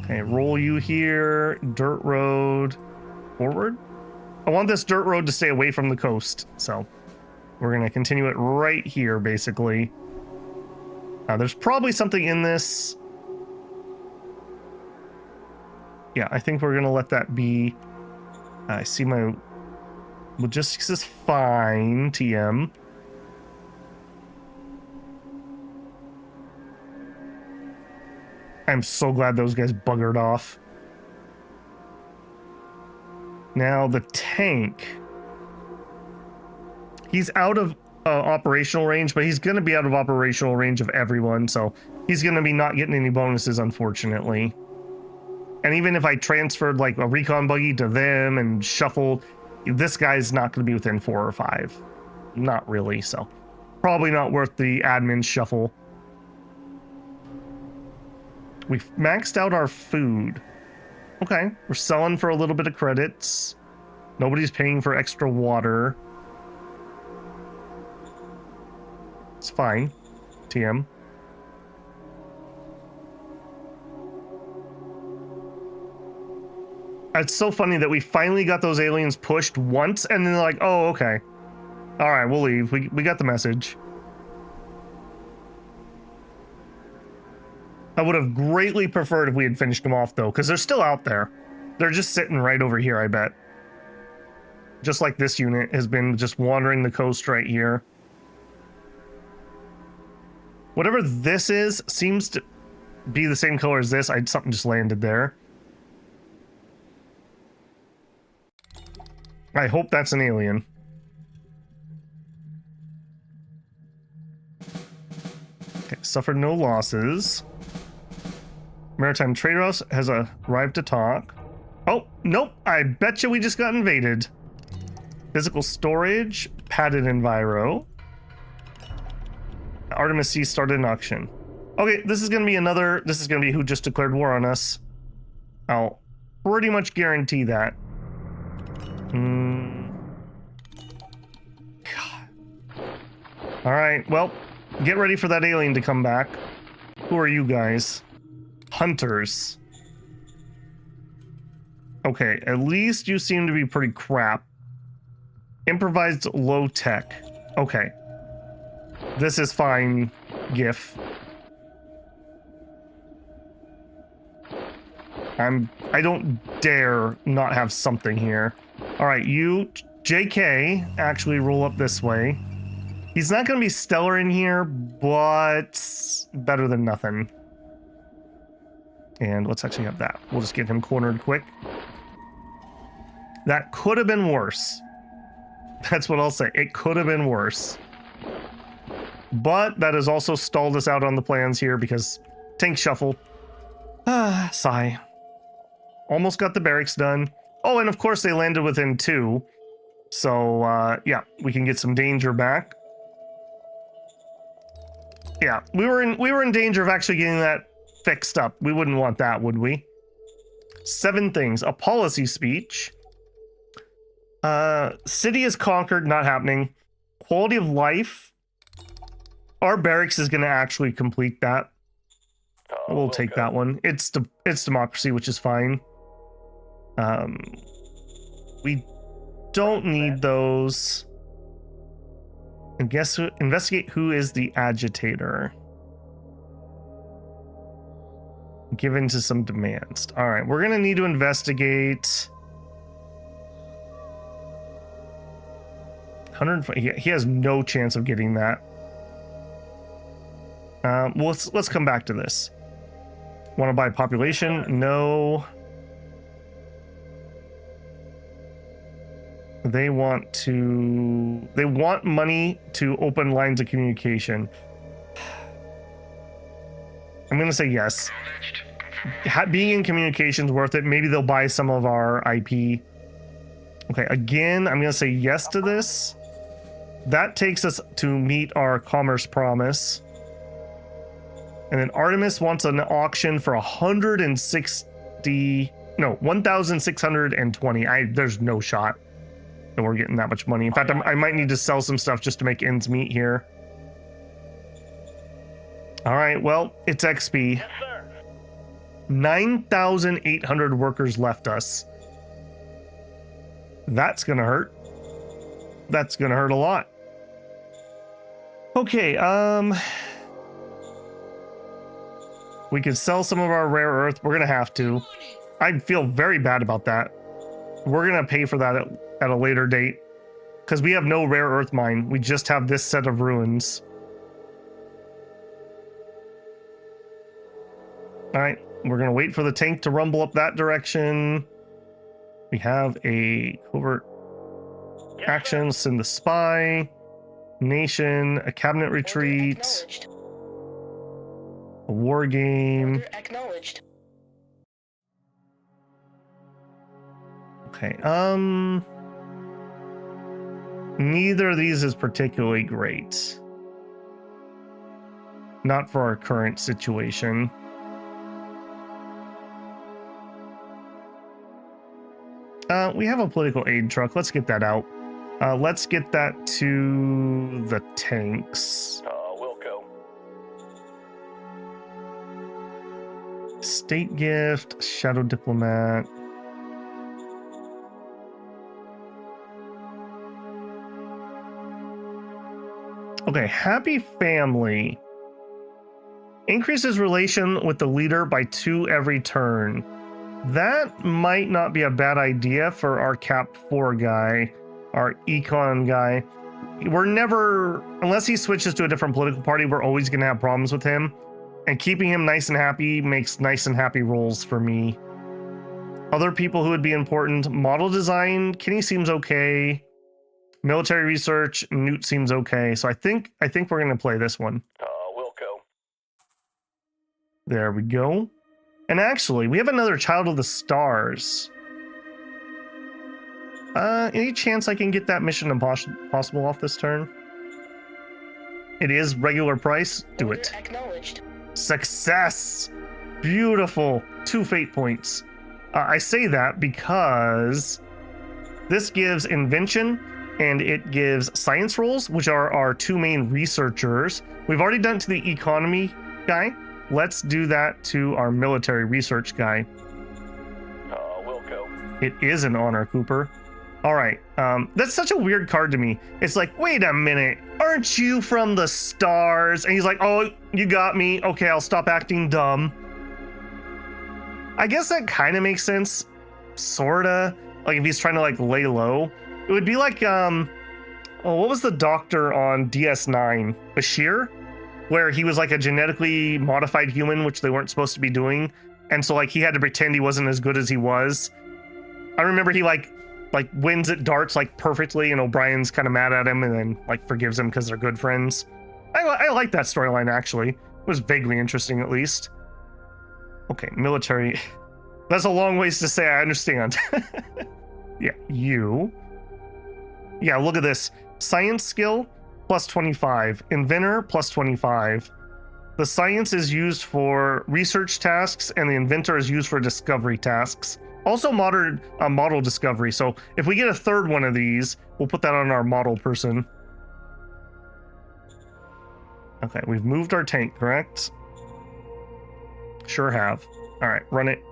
A: Okay, roll you here. Dirt road. Forward. I want this dirt road to stay away from the coast, so we're going to continue it right here, basically. There's probably something in this. Yeah, I think we're going to let that be. I see my logistics is fine, TM. I'm so glad those guys buggered off. Now the tank. He's out of operational range, but he's going to be out of operational range of everyone, so he's going to be not getting any bonuses, unfortunately. And even if I transferred like a recon buggy to them and shuffled, this guy's not going to be within 4 or 5. Not really, so probably not worth the admin shuffle. We've maxed out our food. Okay, we're selling for a little bit of credits. Nobody's paying for extra water. It's fine. TM. It's so funny that we finally got those aliens pushed once, and then they're like, oh, okay. All right, we'll leave. We got the message. I would have greatly preferred if we had finished them off, though, because they're still out there. They're just sitting right over here, I bet. Just like this unit has been just wandering the coast right here. Whatever this is seems to be the same color as this. Something just landed there. I hope that's an alien. Okay, suffered no losses. Maritime Trader House has arrived to talk. Oh, nope. I bet you we just got invaded. Physical storage, padded enviro. Artemis C started an auction. Okay, this is gonna be who just declared war on us. I'll pretty much guarantee that. God. All right, well, get ready for that alien to come back. Who are you guys? Hunters. Okay, at least you seem to be pretty crap. Improvised low tech. Okay. This is fine, GIF. I don't dare not have something here. All right, you, JK, actually roll up this way. He's not going to be stellar in here, but better than nothing. And let's actually have that. We'll just get him cornered quick. That could have been worse. That's what I'll say. It could have been worse. But that has also stalled us out on the plans here because tank shuffle. Sigh. Almost got the barracks done. Oh, and of course they landed within 2. So, yeah, we can get some danger back. Yeah, we were in danger of actually getting that fixed up. We wouldn't want that, would we? 7 things. A policy speech. City is conquered, not happening. Quality of life. Our barracks is going to actually complete that. We'll take that one. It's democracy, which is fine. We don't need those. And guess who? Investigate who is the agitator. Given to some demands. All right, we're going to need to investigate. 100. He has no chance of getting that. Well, let's come back to this. Want to buy population? No. They want money to open lines of communication. I'm going to say yes. Being in communication is worth it. Maybe they'll buy some of our IP. Okay, again, I'm going to say yes to this. That takes us to meet our commerce promise. And then Artemis wants an auction for 1,620. There's no shot that we're getting that much money. In fact, I might need to sell some stuff just to make ends meet here. All right, well, it's XP.
B: Yes, sir.
A: 9,800 workers left us. That's gonna hurt. That's gonna hurt a lot. Okay, we could sell some of our rare earth. We're gonna have to. I feel very bad about that. We're gonna pay for that at a later date because we have no rare earth mine. We just have this set of ruins. All right, we're gonna wait for the tank to rumble up that direction. We have a covert action, send the spy, nation, a cabinet retreat,
C: Acknowledged.
A: a war game.
C: Order acknowledged.
A: Okay, neither of these is particularly great. Not for our current situation. We have a political aid truck. Let's get that out. Let's get that to the tanks.
B: Wilco.
A: State gift, shadow diplomat. Okay, happy family. Increases relation with the leader by 2 every turn. That might not be a bad idea for our Cap 4 guy, our econ guy. We're never, unless he switches to a different political party, we're always going to have problems with him. And keeping him nice and happy makes nice and happy rolls for me. Other people who would be important, model design, Kenny seems okay. Military research, Newt seems okay. So I think we're going to play this one.
B: Wilco.
A: There we go. And actually, we have another Child of the Stars. Any chance I can get that Mission Impossible off this turn? It is regular price. Do
C: Order
A: it.
C: acknowledged.
A: Success! Beautiful. 2 fate points. I say that because this gives invention and it gives science rolls, which are our 2 main researchers. We've already done it to the economy guy. Let's do that to our military research guy.
B: We'll go.
A: It is an honor, Cooper. All right. That's such a weird card to me. It's like, wait a minute. Aren't you from the stars? And he's like, oh, you got me. Okay, I'll stop acting dumb. I guess that kind of makes sense. Sorta. Like if he's trying to like lay low. It would be like, oh, what was the doctor on DS9? Bashir? Where he was like a genetically modified human, which they weren't supposed to be doing. And so like he had to pretend he wasn't as good as he was. I remember he like wins at darts like perfectly, and O'Brien's kind of mad at him and then like forgives him because they're good friends. I like that storyline actually. It was vaguely interesting at least. Okay, military. That's a long ways to say I understand. Yeah, you. Yeah, look at this. Science skill, plus 25. Inventor, plus 25. The science is used for research tasks, and the inventor is used for discovery tasks. Also model discovery. So if we get a third one of these, we'll put that on our model person. Okay, we've moved our tank, correct? Sure have. All right, run it.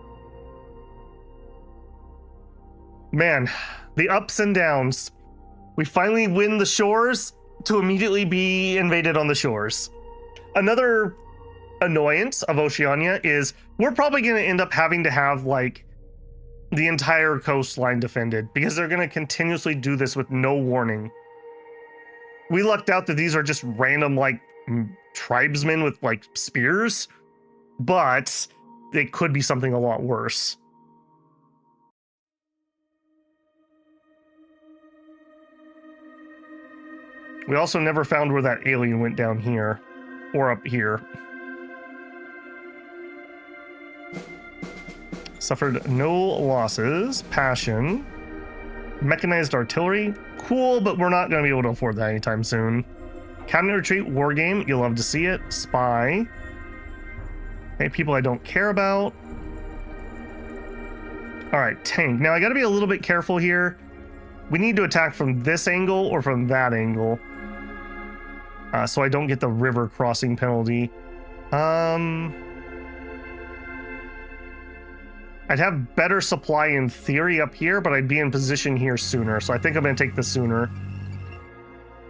A: Man, the ups and downs. We finally win the shores to immediately be invaded on the shores. Another annoyance of Oceania is we're probably going to end up having to have like the entire coastline defended because they're going to continuously do this with no warning. We lucked out that these are just random like tribesmen with like spears, but they could be something a lot worse. We also never found where that alien went down here or up here. Suffered no losses. Passion. Mechanized artillery. Cool, but we're not going to be able to afford that anytime soon. Counter retreat, war game. You'll love to see it. Spy. Okay, people I don't care about. All right, tank. Now I got to be a little bit careful here. We need to attack from this angle or from that angle. So I don't get the river crossing penalty. I'd have better supply in theory up here, but I'd be in position here sooner. So I think I'm going to take the sooner.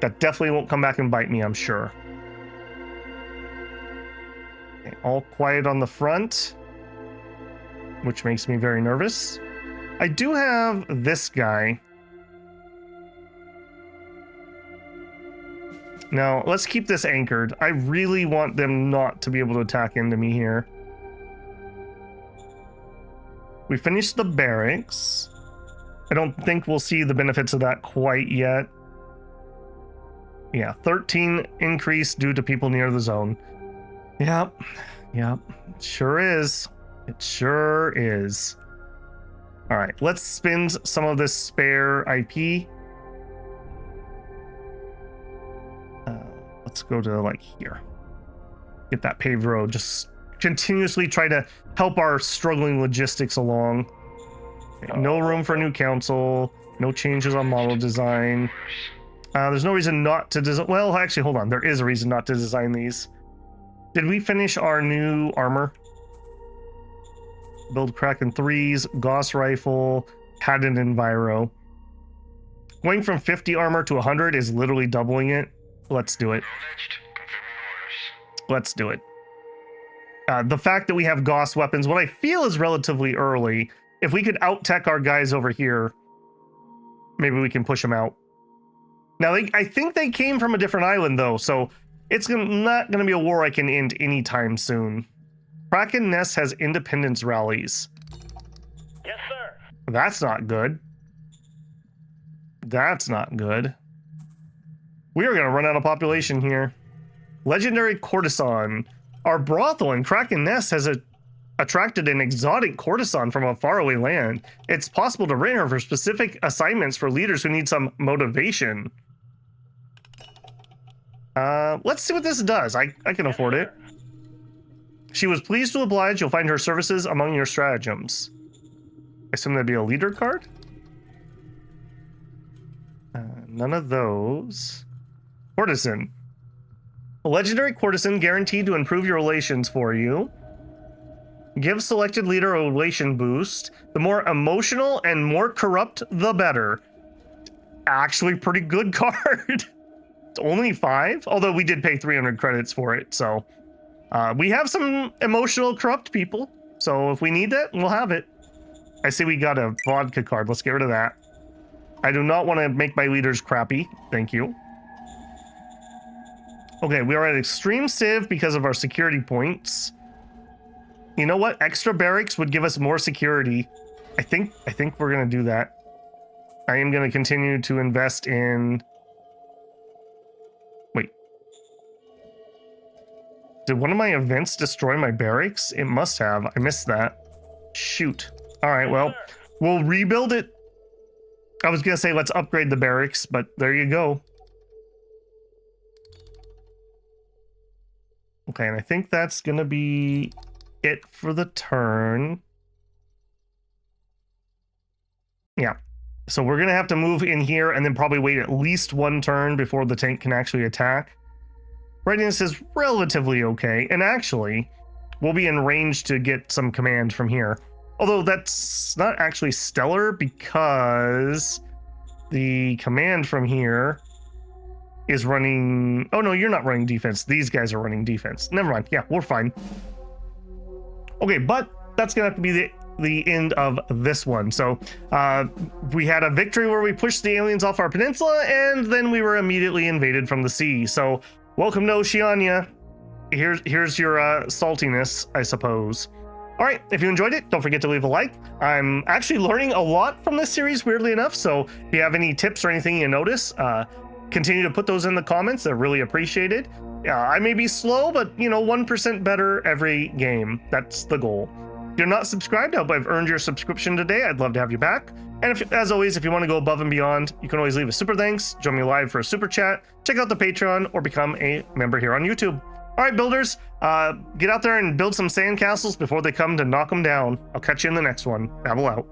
A: That definitely won't come back and bite me, I'm sure. Okay, all quiet on the front, which makes me very nervous. I do have this guy. Now, let's keep this anchored. I really want them not to be able to attack into me here. We finished the barracks. I don't think we'll see the benefits of that quite yet. Yeah, 13 increase due to people near the zone. Yep, it sure is. It sure is. All right, let's spend some of this spare IP. Let's go to like here. Get that paved road. Just continuously try to help our struggling logistics along. Okay, no room for new council. No changes on model design. There's no reason not to design. Well, actually, hold on. There is a reason not to design these. Did we finish our new armor? Build Kracken 3s, Gauss rifle, padded enviro. Going from 50 armor to 100 is literally doubling it. Let's do it. Let's do it. The fact that we have Gauss weapons, what I feel is relatively early. If we could out-tech our guys over here, maybe we can push them out. Now, I think they came from a different island, though, so it's not going to be a war I can end anytime soon. Kraken Nest has independence rallies.
B: Yes, sir.
A: That's not good. That's not good. We are going to run out of population here. Legendary courtesan. Our brothel in Kraken Nest has attracted an exotic courtesan from a faraway land. It's possible to rent her for specific assignments for leaders who need some motivation. Let's see what this does. I can afford it. She was pleased to oblige. You'll find her services among your stratagems. I assume that'd be a leader card? None of those. Courtesan. A legendary courtesan guaranteed to improve your relations for you. Give selected leader a relation boost. The more emotional and more corrupt, the better. Actually, pretty good card. It's only 5, although we did pay 300 credits for it, so we have some emotional corrupt people, so if we need that, we'll have it. I see we got a vodka card. Let's get rid of that. I do not want to make my leaders crappy. Thank you. Okay, we are at extreme civ because of our security points. You know what? Extra barracks would give us more security. I think we're gonna do that. I am gonna continue to invest in. Wait. Did one of my events destroy my barracks? It must have. I missed that. Shoot. All right, well, we'll rebuild it. I was gonna say let's upgrade the barracks, but there you go. Okay, and I think that's gonna be it for the turn. Yeah. So we're gonna have to move in here and then probably wait at least one turn before the tank can actually attack. Readiness is relatively okay, and actually, we'll be in range to get some command from here. Although that's not actually stellar because the command from here is running... Oh no, you're not running defense. These guys are running defense. Never mind. Yeah, we're fine. Okay, but that's gonna have to be the end of this one. So we had a victory where we pushed the aliens off our peninsula, and then we were immediately invaded from the sea. So welcome to Oceania. Here's your saltiness, I suppose. All right, if you enjoyed it, don't forget to leave a like. I'm actually learning a lot from this series, weirdly enough. So if you have any tips or anything you notice, continue to put those in the comments. They're really appreciated. I may be slow, but 1% better every game. That's the goal. If you're not subscribed, I hope I've earned your subscription today. I'd love to have you back. And as always, if you want to go above and beyond, you can always leave a super thanks, join me live for a super chat, check out the Patreon, or become a member here on YouTube. All right, builders, get out there and build some sandcastles before they come to knock them down. I'll catch you in the next one. Babble out.